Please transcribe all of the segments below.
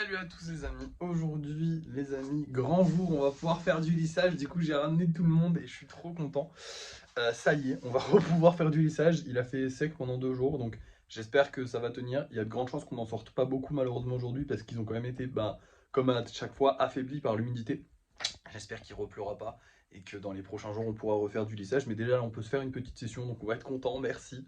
Salut à tous les amis, aujourd'hui les amis, grand jour, on va pouvoir faire du lissage, du coup j'ai ramené tout le monde et je suis trop content. Ça y est, on va pouvoir faire du lissage, il a fait sec pendant 2 jours donc j'espère que ça va tenir. Il y a de grandes chances qu'on n'en sorte pas beaucoup malheureusement aujourd'hui parce qu'ils ont quand même été, comme à chaque fois, affaiblis par l'humidité. J'espère qu'il ne repleura pas et que dans les prochains jours on pourra refaire du lissage, mais déjà là on peut se faire une petite session donc on va être content, merci.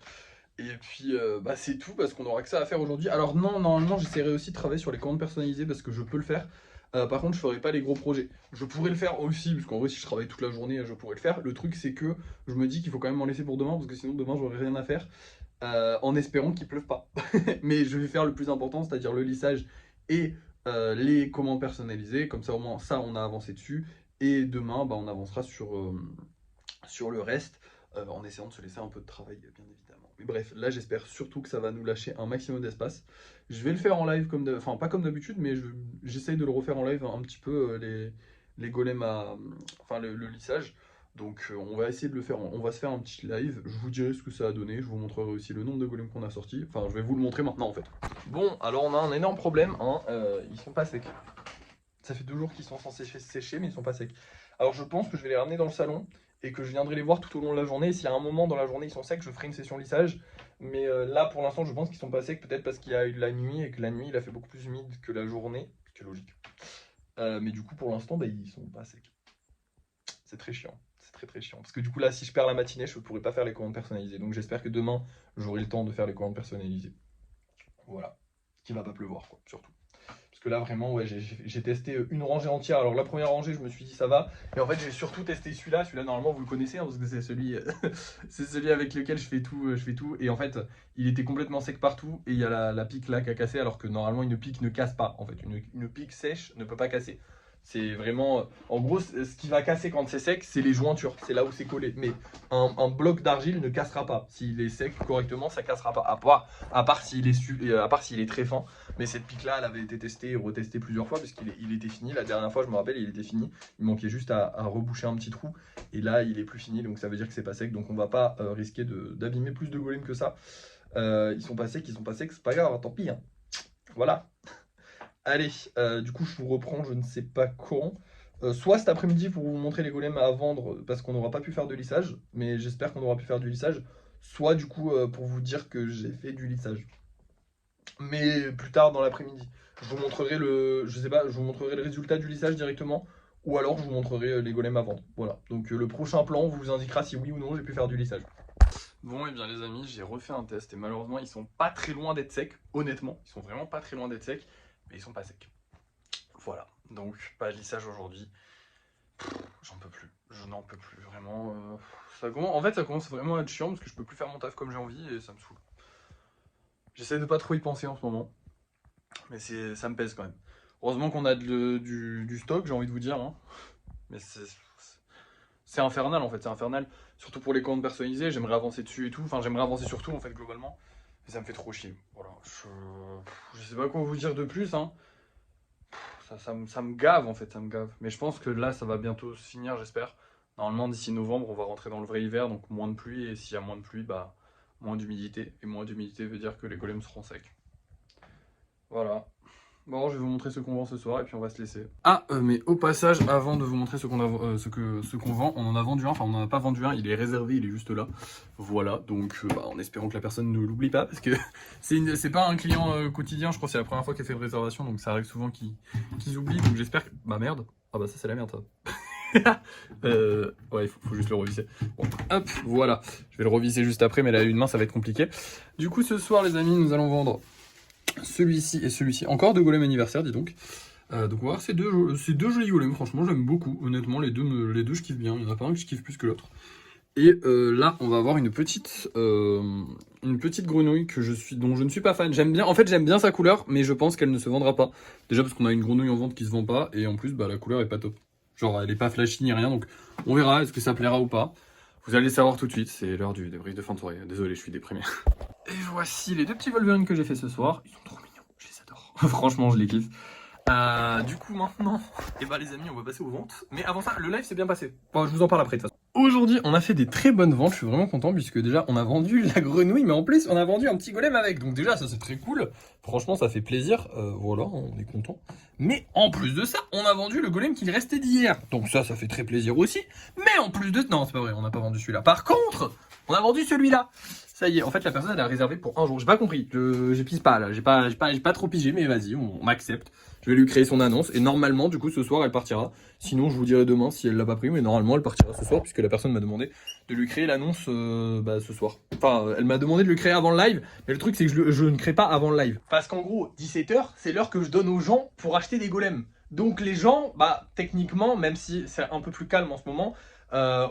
Et puis c'est tout parce qu'on aura que ça à faire aujourd'hui. Alors non, normalement j'essaierai aussi de travailler sur les commandes personnalisées parce que je peux le faire. Par contre je ferai pas les gros projets. Je pourrais le faire aussi, parce qu'en vrai si je travaille toute la journée je pourrais le faire. Le truc c'est que je me dis qu'il faut quand même m'en laisser pour demain parce que sinon demain j'aurai rien à faire. En espérant qu'il pleuve pas. Mais je vais faire le plus important, c'est-à-dire le lissage et les commandes personnalisées. Comme ça au moins ça on a avancé dessus. Et demain on avancera sur le reste. En essayant de se laisser un peu de travail, bien évidemment. Mais bref, là j'espère surtout que ça va nous lâcher un maximum d'espace. Je vais le faire en live, enfin pas comme d'habitude, mais j'essaye de le refaire en live un petit peu, les golems enfin le lissage. Donc on va essayer de le faire, on va se faire un petit live, je vous dirai ce que ça a donné, je vous montrerai aussi le nombre de golems qu'on a sortis. Enfin je vais vous le montrer maintenant en fait. Bon, alors on a un énorme problème, hein, ils sont pas secs. Ça fait 2 jours qu'ils sont censés sécher, mais ils sont pas secs. Alors je pense que je vais les ramener dans le salon et que je viendrai les voir tout au long de la journée. Et s'il y a un moment dans la journée ils sont secs, je ferai une session lissage. Mais là pour l'instant je pense qu'ils sont pas secs, peut-être parce qu'il y a eu de la nuit et que la nuit il a fait beaucoup plus humide que la journée, ce qui est logique. Mais du coup pour l'instant ils sont pas secs. C'est très chiant, c'est très très chiant. Parce que du coup là si je perds la matinée je ne pourrai pas faire les commandes personnalisées. Donc j'espère que demain j'aurai le temps de faire les commandes personnalisées. Voilà, qu'il va pas pleuvoir quoi, surtout. Parce que là vraiment ouais, j'ai testé une rangée entière. Alors la première rangée je me suis dit ça va. Et en fait j'ai surtout testé celui-là. Celui-là normalement vous le connaissez hein, parce que c'est celui, c'est celui avec lequel je fais tout. Et en fait il était complètement sec partout. Et il y a la pique là qui a cassé alors que normalement une pique ne casse pas. En fait une pique sèche ne peut pas casser. C'est vraiment... En gros, ce qui va casser quand c'est sec, c'est les jointures. C'est là où c'est collé. Mais un bloc d'argile ne cassera pas. S'il est sec correctement, ça cassera pas. À part s'il est très fin. Mais cette pique-là, elle avait été testée et retestée plusieurs fois. Puisqu'il était fini. La dernière fois, je me rappelle, il était fini. Il manquait juste à reboucher un petit trou. Et là, il est plus fini. Donc ça veut dire que c'est pas sec. Donc on va pas risquer d'abîmer plus de golems que ça. Ils sont pas secs, c'est pas grave. Tant pis. Hein. Voilà. Allez, du coup je vous reprends, je ne sais pas quand. Soit cet après-midi pour vous montrer les golems à vendre parce qu'on n'aura pas pu faire de lissage, mais j'espère qu'on aura pu faire du lissage. Soit du coup pour vous dire que j'ai fait du lissage. Mais plus tard dans l'après-midi. Je vous montrerai je sais pas, je vous montrerai le résultat du lissage directement. Ou alors je vous montrerai les golems à vendre. Voilà. Donc le prochain plan vous indiquera si oui ou non j'ai pu faire du lissage. Bon et bien les amis, j'ai refait un test et malheureusement ils sont pas très loin d'être secs. Honnêtement, ils sont vraiment pas très loin d'être secs. Mais ils sont pas secs. Voilà, donc pas de lissage aujourd'hui. J'en peux plus, je n'en peux plus, vraiment. En fait, ça commence vraiment à être chiant parce que je peux plus faire mon taf comme j'ai envie et ça me saoule. J'essaie de pas trop y penser en ce moment, mais ça me pèse quand même. Heureusement qu'on a du stock, j'ai envie de vous dire. Hein. Mais c'est infernal en fait, c'est infernal. Surtout pour les commandes personnalisées, j'aimerais avancer dessus et tout. Enfin, j'aimerais avancer sur tout en fait, globalement. Mais ça me fait trop chier. Voilà, je sais pas quoi vous dire de plus. Hein. Ça me gave en fait, ça me gave. Mais je pense que là, ça va bientôt se finir, j'espère. Normalement, d'ici novembre, on va rentrer dans le vrai hiver, donc moins de pluie. Et s'il y a moins de pluie, moins d'humidité. Et moins d'humidité veut dire que les golems seront secs. Voilà. Bon, je vais vous montrer ce qu'on vend ce soir et puis on va se laisser. Ah, mais au passage, avant de vous montrer ce qu'on vend, on en a vendu un, enfin on n'en a pas vendu un, il est réservé, il est juste là. Voilà, donc en espérant que la personne ne l'oublie pas, parce que c'est pas un client quotidien, je crois que c'est la première fois qu'elle fait une réservation, donc ça arrive souvent qu'ils oublient, donc j'espère que... Bah merde, ah bah ça c'est la merde ça. Ouais, il faut juste le revisser. Bon, hop, voilà. Je vais le revisser juste après, mais là, une main, ça va être compliqué. Du coup, ce soir, les amis, nous allons vendre celui-ci et celui-ci. Encore deux golems anniversaire, dis donc. Donc on va voir ces deux jolis golems, franchement j'aime beaucoup, honnêtement les deux je kiffe bien, il n'y en a pas un que je kiffe plus que l'autre. Et là on va avoir une petite grenouille dont je ne suis pas fan. J'aime bien sa couleur, mais je pense qu'elle ne se vendra pas. Déjà parce qu'on a une grenouille en vente qui se vend pas, et en plus la couleur est pas top. Genre elle est pas flashy ni rien, donc on verra est-ce que ça plaira ou pas. Vous allez savoir tout de suite, c'est l'heure du débrief de fin de soirée. Désolé, je suis déprimé. Et voici les deux petits Wolverine que j'ai fait ce soir. Ils sont trop mignons, je les adore. Franchement, je les kiffe. Du coup, maintenant, les amis, on va passer aux ventes. Mais avant ça, le live s'est bien passé. Bon, je vous en parle après de toute façon. Aujourd'hui, on a fait des très bonnes ventes, je suis vraiment content puisque déjà on a vendu la grenouille, mais en plus on a vendu un petit golem avec. Donc déjà ça c'est très cool, franchement ça fait plaisir, voilà, on est content. Mais en plus de ça, on a vendu le golem qui restait d'hier. Donc ça fait très plaisir aussi. Mais en plus de... Non c'est pas vrai, on n'a pas vendu celui-là. Par contre, on a vendu celui-là. Ça y est, en fait la personne elle a réservé pour un jour. J'ai pas compris, je pige pas là, j'ai pas trop pigé, mais vas-y, on m'accepte. Je vais lui créer son annonce et normalement du coup ce soir elle partira. Sinon je vous dirai demain si elle l'a pas pris, mais normalement elle partira ce soir puisque la personne m'a demandé de lui créer l'annonce ce soir. Enfin elle m'a demandé de le créer avant le live, mais le truc c'est que je ne crée pas avant le live. Parce qu'en gros 17h c'est l'heure que je donne aux gens pour acheter des golems. Donc les gens, bah techniquement, même si c'est un peu plus calme en ce moment,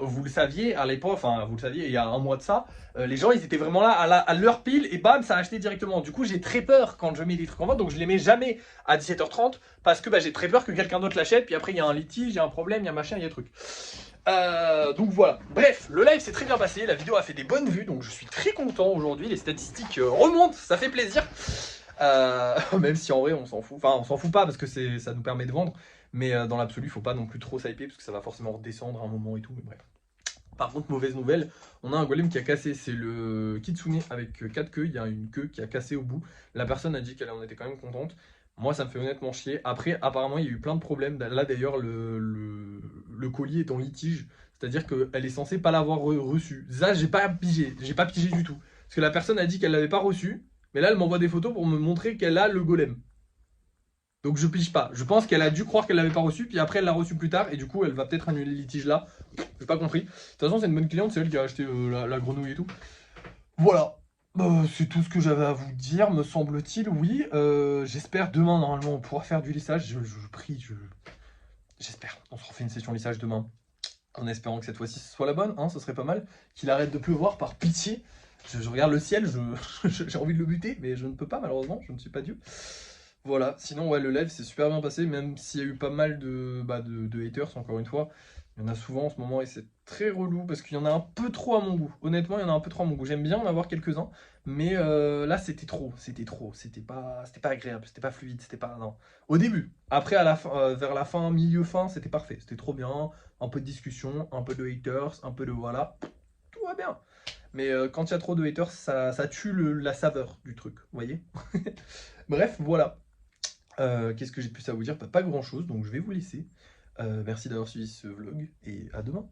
vous le saviez à l'époque, enfin vous le saviez il y a un mois de ça, les gens ils étaient vraiment là à l'heure pile et bam ça a acheté directement. Du coup j'ai très peur quand je mets des trucs en vente, donc je les mets jamais à 17h30 parce que bah, j'ai très peur que quelqu'un d'autre l'achète, puis après il y a un litige, il y a un problème, il y a machin, il y a un truc. Donc voilà, bref, le live s'est très bien passé, la vidéo a fait des bonnes vues, donc je suis très content aujourd'hui, les statistiques remontent, ça fait plaisir. Même si en vrai on s'en fout, enfin on s'en fout pas parce que ça nous permet de vendre, mais dans l'absolu il faut pas non plus trop s'hyper parce que ça va forcément redescendre à un moment et tout, mais bref. Par contre, mauvaise nouvelle, on a un golem qui a cassé, c'est le Kitsune avec 4 queues, il y a une queue qui a cassé au bout. La personne a dit qu'elle en était quand même contente. Moi, ça me fait honnêtement chier. Après, apparemment, il y a eu plein de problèmes. Là, d'ailleurs, le colis est en litige, c'est-à-dire qu'elle est censée pas l'avoir reçu. Ça, j'ai pas pigé du tout. Parce que la personne a dit qu'elle l'avait pas reçu, mais là, elle m'envoie des photos pour me montrer qu'elle a le golem. Donc je pige pas. Je pense qu'elle a dû croire qu'elle l'avait pas reçu, puis après elle l'a reçu plus tard, et du coup elle va peut-être annuler le litige là. J'ai pas compris. De toute façon c'est une bonne cliente, c'est elle qui a acheté la grenouille et tout. Voilà. C'est tout ce que j'avais à vous dire, me semble-t-il, oui. J'espère demain, normalement, on pourra faire du lissage. Je prie, j'espère. On se refait une session lissage demain. En espérant que cette fois-ci ce soit la bonne, hein, ce serait pas mal. Qu'il arrête de pleuvoir par pitié. Je regarde le ciel, j'ai envie de le buter, mais je ne peux pas malheureusement, je ne suis pas Dieu. Voilà, sinon ouais le live s'est super bien passé, même s'il y a eu pas mal de haters encore une fois. Il y en a souvent en ce moment et c'est très relou parce qu'il y en a un peu trop à mon goût. Honnêtement, il y en a un peu trop à mon goût. J'aime bien en avoir quelques-uns, mais là c'était trop, c'était pas agréable, c'était pas fluide, c'était pas... Non. Au début, après à la fin, vers la fin, milieu fin, c'était parfait, c'était trop bien. Un peu de discussion, un peu de haters, un peu de voilà, tout va bien. Mais quand il y a trop de haters, ça tue la saveur du truc, vous voyez. Bref, voilà. Qu'est-ce que j'ai de plus à vous dire? Pas grand chose, donc je vais vous laisser. Merci d'avoir suivi ce vlog et à demain.